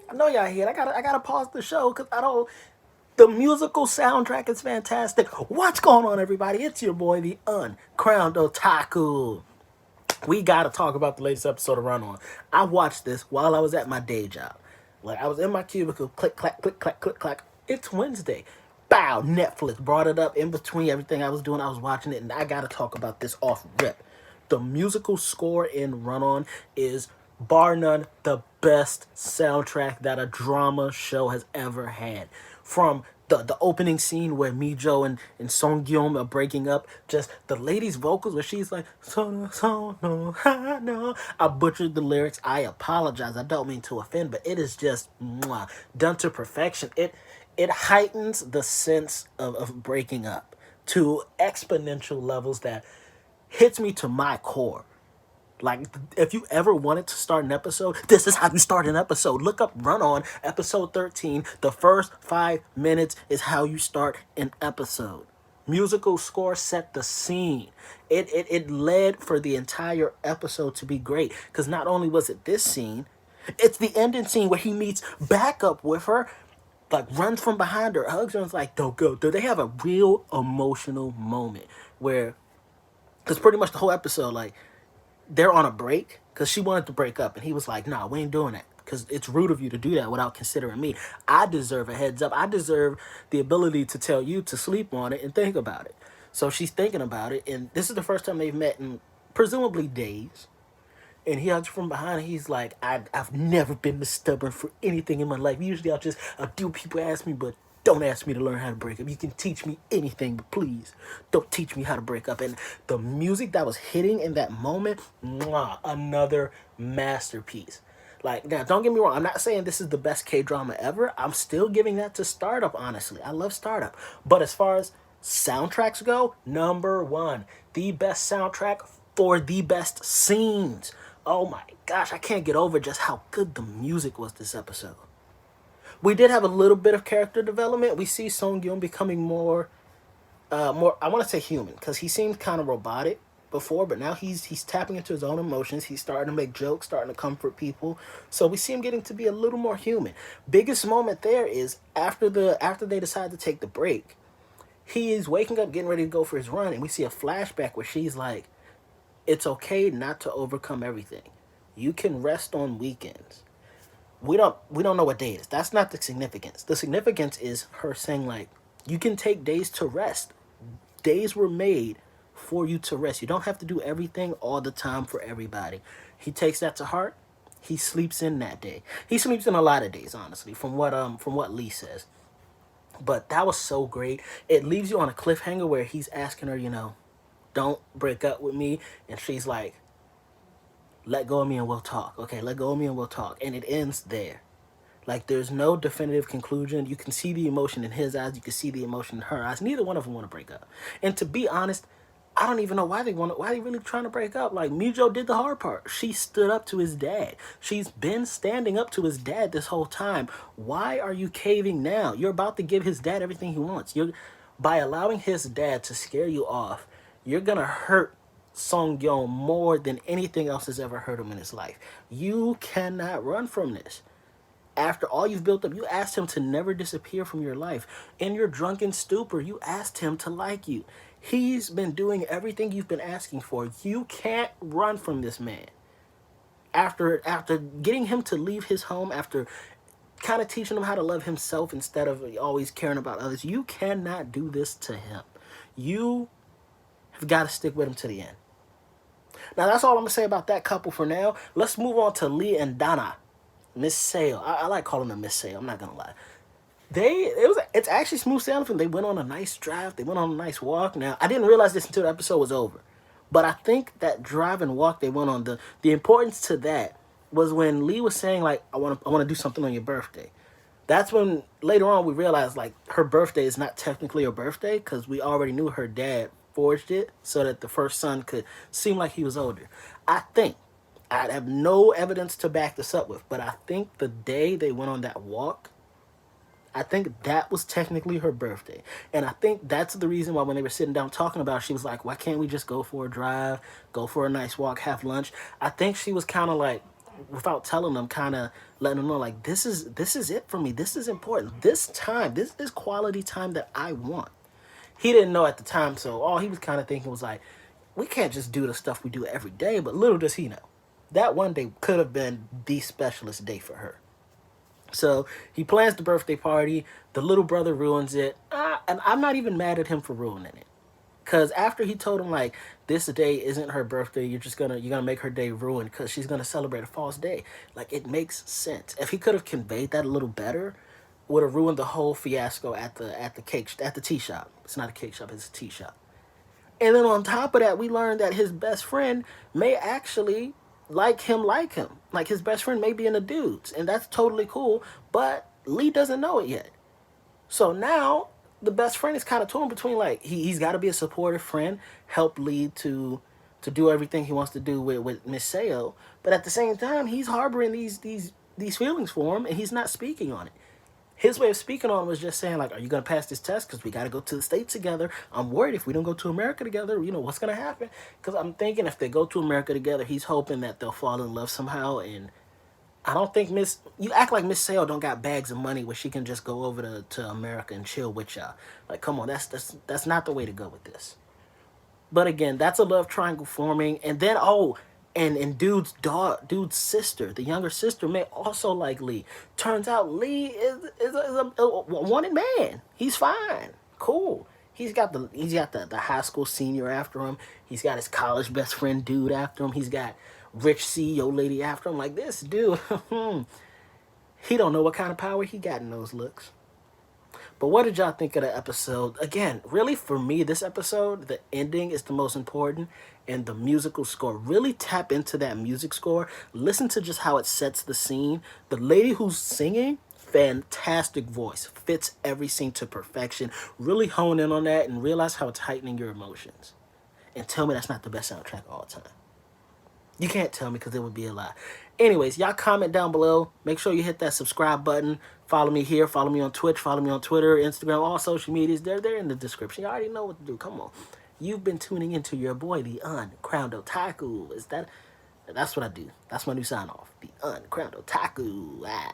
I know y'all here. I gotta pause the show because I don't. The musical soundtrack is fantastic. What's going on, everybody? It's your boy, the uncrowned Otaku. We gotta talk about the latest episode of Run On. I watched this while I was at my day job. Like I was in my cubicle, click clack, click clack, click clack. It's Wednesday. Bow, Netflix brought it up in between everything I was doing. I was watching it, and I gotta talk about this off rip. The musical score in Run On is bar none the best soundtrack that a drama show has ever had. From the opening scene where Mijo and Song Gyum are breaking up, just the lady's vocals where she's like, so no, I know. I butchered the lyrics. I apologize. I don't mean to offend, but it is just mwah, done to perfection. It heightens the sense of breaking up to exponential levels that hits me to my core. Like, if you ever wanted to start an episode, this is how you start an episode. Look up Run On, episode 13. The first 5 minutes is how you start an episode. Musical score set the scene. It led for the entire episode to be great. Because not only was it this scene, it's the ending scene where he meets back up with her, like runs from behind her, hugs her, and is like, don't go. Do they have a real emotional moment where, because pretty much the whole episode, like, they're on a break because she wanted to break up and he was like, nah, we ain't doing that because it's rude of you to do that without considering me. I deserve a heads up. I deserve the ability to tell you to sleep on it and think about it. So she's thinking about it, and this is the first time they've met in presumably days. And he hugs from behind and he's like, I've never been this stubborn for anything in my life. Usually I'll do what people ask me, but don't ask me to learn how to break up. You can teach me anything, but please don't teach me how to break up. And the music that was hitting in that moment, mwah, another masterpiece. Like, now, don't get me wrong. I'm not saying this is the best K-drama ever. I'm still giving that to Startup, honestly. I love Startup. But as far as soundtracks go, number one. The best soundtrack for the best scenes. Oh my gosh, I can't get over just how good the music was this episode. We did have a little bit of character development. We see Song Gyum becoming more. I want to say human because he seemed kind of robotic before, but now he's tapping into his own emotions. He's starting to make jokes, starting to comfort people. So we see him getting to be a little more human. Biggest moment there is after they decide to take the break. He is waking up, getting ready to go for his run, and we see a flashback where she's like, "It's okay not to overcome everything. You can rest on weekends." We don't know what day it is. That's not the significance. The significance is her saying like, you can take days to rest. Days were made for you to rest. You don't have to do everything all the time for everybody. He takes that to heart. He sleeps in that day. He sleeps in a lot of days, honestly, from what Lee says. But that was so great. It leaves you on a cliffhanger where he's asking her, don't break up with me, and she's like, let go of me and we'll talk. Okay, let go of me and we'll talk. And it ends there. Like, there's no definitive conclusion. You can see the emotion in his eyes. You can see the emotion in her eyes. Neither one of them want to break up. And to be honest, I don't even know why they really trying to break up. Like, Mijo did the hard part. She stood up to his dad. She's been standing up to his dad this whole time. Why are you caving now? You're about to give his dad everything he wants. By allowing his dad to scare you off, you're going to hurt Song Yeon more than anything else has ever hurt him in his life. You cannot run from this. After all you've built up, you asked him to never disappear from your life. In your drunken stupor, you asked him to like you. He's been doing everything you've been asking for. You can't run from this man. After getting him to leave his home, after kind of teaching him how to love himself instead of always caring about others, you cannot do this to him. You have got to stick with him to the end. Now, that's all I'm going to say about that couple for now. Let's move on to Lee and Dana. Miss Sale. I like calling them Miss Sale. I'm not gonna lie. It's actually smooth sailing for them. They went on a nice drive. They went on a nice walk. Now I didn't realize this until the episode was over, but I think that drive and walk they went on, the importance to that was when Lee was saying like, I want to do something on your birthday. That's when later on we realized like her birthday is not technically her birthday because we already knew her dad forged it so that the first son could seem like he was older. I have no evidence to back this up with, but I think the day they went on that walk, I think that was technically her birthday. And I think that's the reason why when they were sitting down talking about it, she was like, why can't we just go for a drive, go for a nice walk, have lunch? I think she was kind of like without telling them, kind of letting them know like this is it for me. This is important. This time, this is quality time that I want. He didn't know at the time, so all he was kind of thinking was like, we can't just do the stuff we do every day. But little does he know, that one day could have been the specialist day for her. So he plans the birthday party. The little brother ruins it, and I'm not even mad at him for ruining it. Cause after he told him like this day isn't her birthday, you're gonna make her day ruined because she's gonna celebrate a false day. Like it makes sense. If he could have conveyed that a little better, would have ruined the whole fiasco at the tea shop. It's not a cake shop, it's a tea shop. And then on top of that, we learned that his best friend may actually like him. Like his best friend may be in the dudes, and that's totally cool. But Lee doesn't know it yet. So now the best friend is kind of torn between like he's got to be a supportive friend, help lead to do everything he wants to do with Miss Seo, but at the same time he's harboring these feelings for him and he's not speaking on it. His way of speaking on it was just saying like, "Are you gonna pass this test? Because we got to go to the States together. I'm worried if we don't go to America together, what's gonna happen? Because I'm thinking if they go to America together, he's hoping that they'll fall in love somehow and." I don't think Miss. You act like Miss Sale don't got bags of money where she can just go over to America and chill with y'all. Like, come on, that's not the way to go with this. But again, that's a love triangle forming, and then and dude's sister, the younger sister, may also like Lee. Turns out Lee is a wanted man. He's fine, cool. He's got the high school senior after him. He's got his college best friend dude after him. He's got rich CEO lady after him. Like this dude, he don't know what kind of power he got in those looks. But what did y'all think of the episode? Again, really for me, this episode, the ending is the most important, and the musical score. Really tap into that music score. Listen to just how it sets the scene. The lady who's singing, fantastic voice, fits every scene to perfection. Really hone in on that and realize how it's heightening your emotions. And tell me that's not the best soundtrack of all time. You can't tell me because it would be a lie. Anyways, y'all comment down below. Make sure you hit that subscribe button. Follow me here. Follow me on Twitch. Follow me on Twitter, Instagram, all social medias. They're in the description. You already know what to do. Come on. You've been tuning into your boy, the Uncrowned Otaku. That's what I do. That's my new sign off. The Uncrowned Otaku. Ah.